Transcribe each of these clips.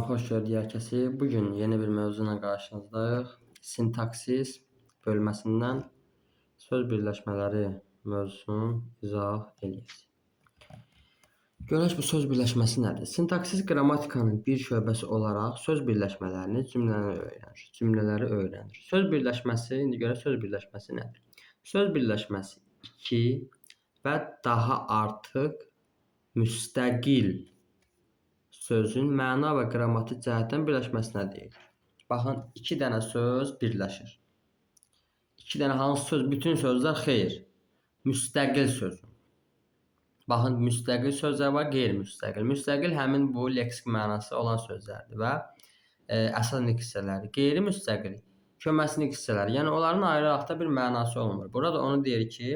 Salam, xoş gördük hər kəsi. Bugün yeni bir mövzuyla qarşınızdayıq. Sintaksis bölməsindən söz birləşmələri mövzusunu izah edəcəyik. Görək bu söz birləşməsi nədir? Sintaksis qrammatikanın bir şöbəsi olaraq söz birləşmələrini, cümlələri öyrənir. Söz birləşməsi, indi görək söz birləşməsi nədir? Söz birləşməsi iki və daha artıq müstəqil sözün məna və qrammatik cəhətdən birləşməsinə deyilir. Baxın, iki dənə söz birləşir. İki dənə hansı söz? Bütün sözlər xeyr. Müstəqil söz. Baxın, müstəqil sözlər var, qeyri-müstəqil. Müstəqil həmin bu leksik mənası olan sözlərdir və əsas hissələri. Qeyri-müstəqil köməkçilik hissələri. Yəni onların ayrı-ayrı bir mənası olmur. Burada onu deyir ki,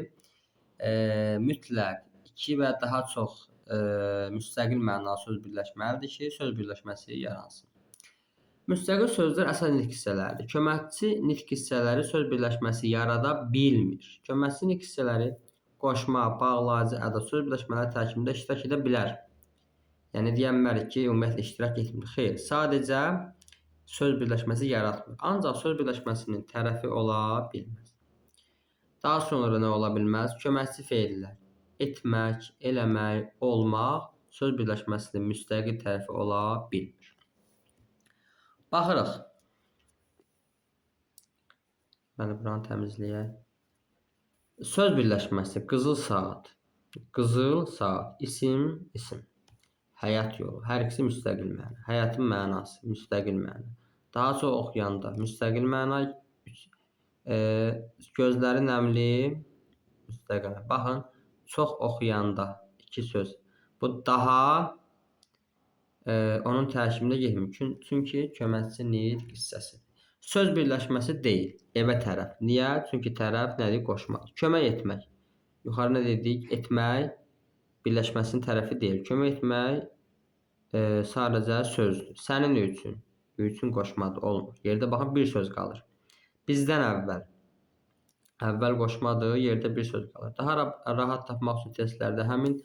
mütləq iki və daha çox müstəqil mənalı söz birləşməlidir ki, söz birləşməsi yaransın. Müstəqil sözlər əsas nitq hissələridir. Köməkçi nitq hissələri söz birləşməsi yarada bilmir. Köməkçi nitq hissələri qoşma, bağlayıcı əda söz birləşmələri tərkibində iştirak edə bilər. Yəni deyənmərik ki, ümumiyyətlə iştirak etmir. Xeyr, sadəcə söz birləşməsi yaratmır. Ancaq söz birləşməsinin tərəfi ola bilməz. Daha sonra nə ola bilməz? Köməkçi feillər. Etmək, eləmək, olmaq söz birləşməsinin müstəqil tərəfi ola bilmir. Baxırıq. Bəli, buranı təmizləyək. Söz birləşməsi qızıl saat. Qızıl saat, isim, isim. Həyat yolu, hər ikisi müstəqil məna. Həyatın mənası, müstəqil məna. Daha çox oxuyanda, müstəqil məna. Gözləri nəmli, müstəqil. Baxın, çox oxuyanda iki söz. Bu daha onun tərkibində getmir. Çünki köməkçi nitq hissəsi. Söz birləşməsi deyil. Evə tərəf. Niyə? Çünki tərəf nədir? Qoşmaq. Kömək etmək. Yuxarı nə dedik? Etmək birləşməsinin tərəfi deyil. Kömək etmək sadəcə sözdür. Sənin üçün. Üçün qoşmadır. Olmur. Yerdə baxın bir söz qalır. Bizdən əvvəl. Əvvəl qoşmadır, yerdə bir söz qalır. Daha rahat tapmaq üçün testlərdə həmin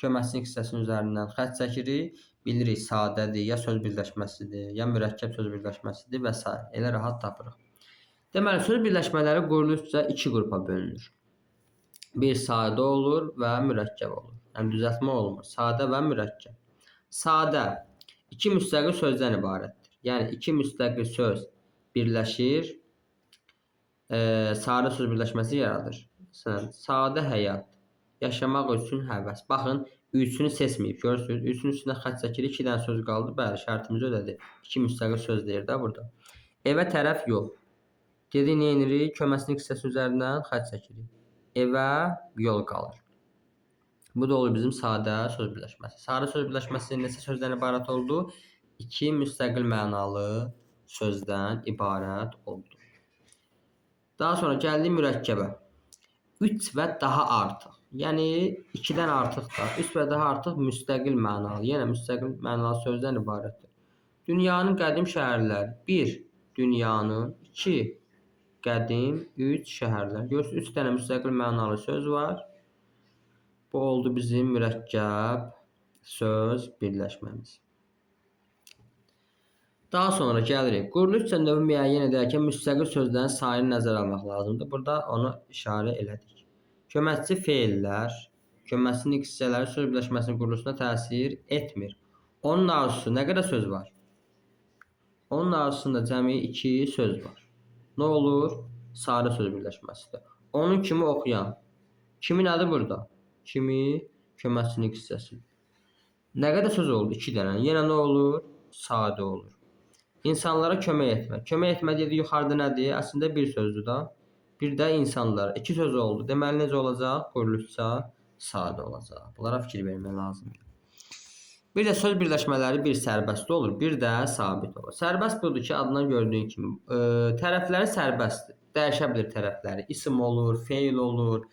köməkçilik hissəsinin üzərindən xətt çəkirik. Bilirik sadədir, ya söz birləşməsidir, ya mürəkkəb söz birləşməsidir və s. Elə rahat tapırıq. Deməli, söz birləşmələri quruluşca iki qrupa bölünür. Bir sadə olur və mürəkkəb olur. Yəni düzəltmə olmur. Sadə və mürəkkəb. Sadə iki müstəqil sözdən ibarətdir. Yəni iki müstəqil söz birləşir. Sadə söz birləşməsi yaradır. Sadə həyat, yaşamaq üçün həvəs. Baxın, üçünü seçməyib, görürsünüz. Üçün üstünə xətt çəkirik, iki dənə söz qaldı. Bəli, şərtimizi ödədi. İki müstəqil söz deyir də burada. Evə tərəf yol. Dedik, nə edirik? Köməkçilik hissəsi üzərindən xətt çəkirik. Evə yol qalır. Bu da olur bizim sadə söz birləşməsi. Sadə söz birləşməsi neçə sözdən ibarət oldu? İki müstəqil mənalı sözdən ibarət oldu. Daha sonra gəldik mürəkkəbə. 3 və daha artıq. Yəni 2-dən artıq da. 3 və daha artıq müstəqil mənalı. Yəni müstəqil mənalı sözdən ibarətdir. Dünyanın qədim şəhərləri. 1. Dünyanın. 2. Qədim. 3. Şəhərlər. Görürsünüz, 3 dənə müstəqil mənalı söz var. Bu oldu bizim mürəkkəb söz birləşməmiz. Daha sonra gəlirik. Quruluşca növü müəyyən edərkən müstəqil sözlərin sayını nəzərə almaq lazımdır. Burada onu işarə elədik. Köməkçi feillər, köməkçi nitq hissələri söz birləşməsinin quruluşuna təsir etmir. Onun arzusu nə qədər söz var? Onun arzusunda cəmi 2 söz var. Nə olur? Sadə söz birləşməsidir. Onun kimi oxuyan. Kimi nədir burada? Kimi köməkçi nitq hissəsi. Nə qədər söz oldu? 2 dənə. Yenə nə olur? Sadə olur. İnsanlara kömək etmək. Kömək etmək dedik, yuxarıda nədir? Əslində bir sözdür da. Bir də insanlara. 2 söz oldu. Deməli, necə olacaq? Quruluşca sadə olacaq. Bunlara fikir vermək lazımdır. Bir də söz birləşmələri bir sərbəst olur, bir də sabit olur. Sərbəst budur ki, adından gördüyün kimi tərəfləri sərbəstdir. Dəyişə bilir tərəfləri. İsim olur, feil olur,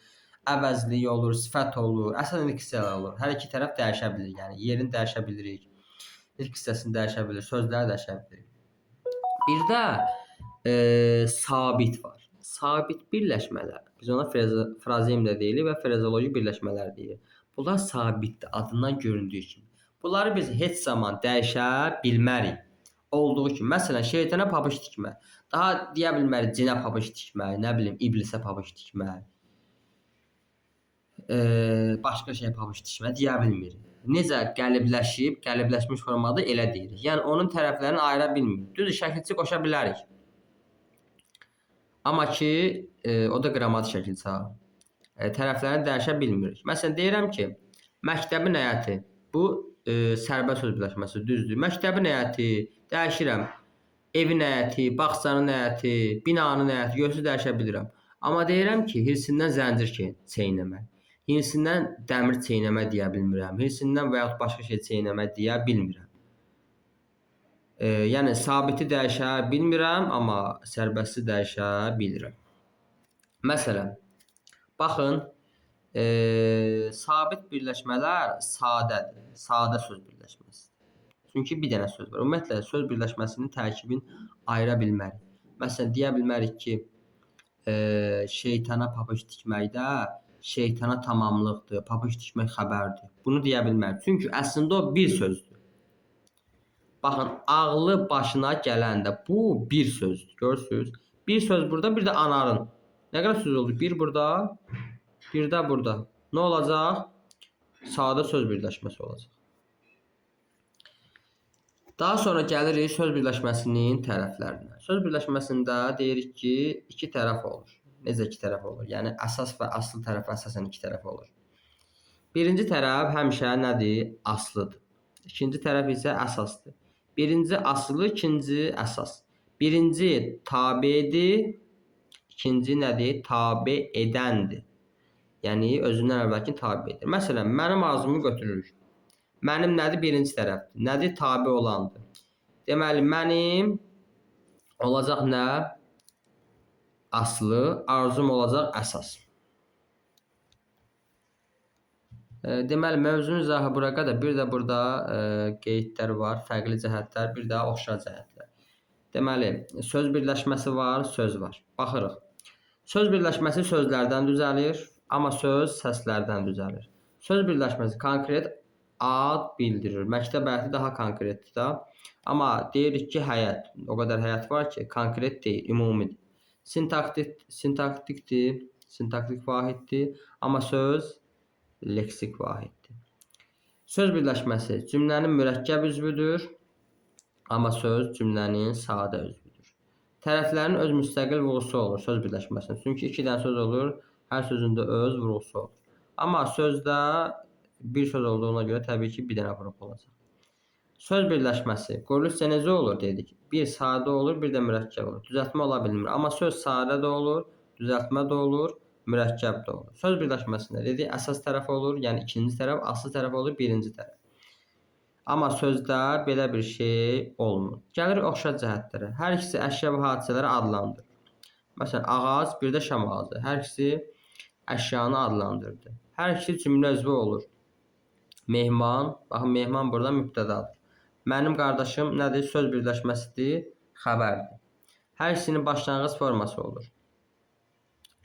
əvəzlik olur, sifət olur, əsas nitq hissələri olur. Hər iki tərəf dəyişə bilir. Yəni yerini dəyişə bilirik. Nitq hissəsini dəyişə bilir, sözləri dəyişə bilirik. Bir də sabit var. Sabit birləşmələr. Biz ona frazem də deyilir və frazoloji birləşmələr deyilir. Bunlar sabitdir, adından göründüyü kimi. Bunları biz heç zaman dəyişə bilmərik. olduğu kimi. Məsələn, şeytana pabuç tikmək. Daha deyə bilmərik cinə pabuç tikmək, nə bilim, iblisə pabuç tikmək. Başqa şey pabuç tikmək deyə bilmirik. Necə qəlibləşmiş formada elə deyirik. Yəni onun tərəflərini ayıra bilmirik. Düzdür, şəkilçi qoşa bilərik. Amma ki, o da qrammatik şəkilçi. Tərəflərini dəyişə bilmirik. Məsələn, deyirəm ki, məktəbin həyəti. Bu sərbəst söz birləşməsi, düzdür. Məktəbin həyəti dəyişirəm. Evin həyəti, bağçanın həyəti, binanın həyəti göstərib dəyişə bilirəm. Amma deyirəm ki, hirsindən zəncir çeynəmək. Hirsindən dəmir çeynəmə deyə bilmirəm. Hirsindən və yaxud başqa şey çeynəmə deyə bilmirəm. Yəni sabiti dəyişə bilmirəm, amma sərbəsti dəyişə bilirəm. Məsələn, baxın, sabit birləşmələr sadədir. Sadə söz birləşməsi. Çünki bir dənə söz var. Ümumiyyətlə söz birləşməsinin tərkibini ayıra bilmərik. Məsələn, deyə bilmərik ki, şeytana pabuç tikməkdə şeytana tamamlıqdır, pabuç tikmək xəbərdir. Bunu deyə bilmərik. Çünki əslində o bir sözdür. Baxın, ağlı başına gələndə bu bir sözdür. Görürsünüz? Bir söz burada, bir də anarın. Nə qədər söz oldu? Bir burada, bir də burada. Nə olacaq? Sadə söz birləşməsi olacaq. Daha sonra gəlirik söz birləşməsinin tərəflərinə. Söz birləşməsində deyirik ki, iki tərəf olur. Necə iki tərəf olur? Yəni əsas və asıl tərəf əsasən iki tərəf olur. Birinci tərəf həmişə nədir? Aslıdır. İkinci tərəf isə əsasdır. Birinci aslı, ikinci əsas. Birinci tabedir, ikinci nədir? Tabe edəndir. Yəni özündən əvvəlki tabedir. Məsələn, mənim arzumu götürürük. Mənim nədir? Birinci tərəfdir. Nədir? Tabe olandır. Deməli, mənim olacaq nə? Aslı, arzum olacaq əsas. Deməli, mövzunun izahı bura qədər. Bir də burada qeydlər var, fərqli cəhətlər, bir də oxşar cəhətlər. Deməli, söz birləşməsi var, söz var. Baxırıq. Söz birləşməsi sözlərdən düzəlir, amma söz səslərdən düzəlir. Söz birləşməsi konkret ad bildirir. Məktəb həyəti daha konkretdir da. Amma deyirik ki, həyət. O qədər həyət var ki, konkret deyil, ümumidir. Sintaktikdir, sintaktik vahiddir, amma söz leksik vahiddir. Söz birləşməsi cümlənin mürəkkəb üzvüdür, amma söz cümlənin sadə üzvüdür. Tərəflərin öz müstəqil vurğusu olur söz birləşməsində. Çünki iki dənə söz olur, hər sözündə öz vurğusu olur. Amma sözdə bir söz olduğuna görə təbii ki, bir dənə vurğu olacaq. Söz birləşməsi quruluşca necə olur dedik? Bir sadə olur, bir də mürəkkəb olur. Düzəltmə ola bilmir. Amma söz sadə də olur, düzəltmə də olur, mürəkkəb də olur. Söz birləşməsində dedik, əsas tərəf olur, yəni ikinci tərəf, asıl tərəf olur, birinci tərəf. Amma sözdə belə bir şey olmur. Gəlirik oxşar cəhətlərə. Hər ikisi əşya və hadisələri adlandırır. Məsələn, ağac, bir də şam ağacı. Hər ikisi əşyanı adlandırdı. Hər ikisi cümlə üzvü olur. Mehman, baxın, mehman burada mübtədadır. Mənim qardaşım nədir? Söz birləşməsidir, xəbərdir. Hər ikisinin başlanğıc forması olur.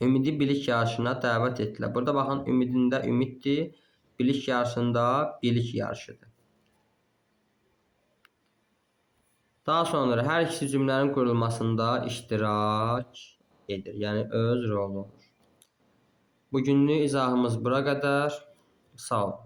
Ümidi bilik yarışına dəvət etdilər. Burada baxın, ümidində ümiddir, bilik yarışında bilik yarışıdır. Daha sonra hər ikisi cümlənin qurulmasında iştirak edir. Yəni öz rolu olur. Bugünlük izahımız bura qədər. Sağ olun.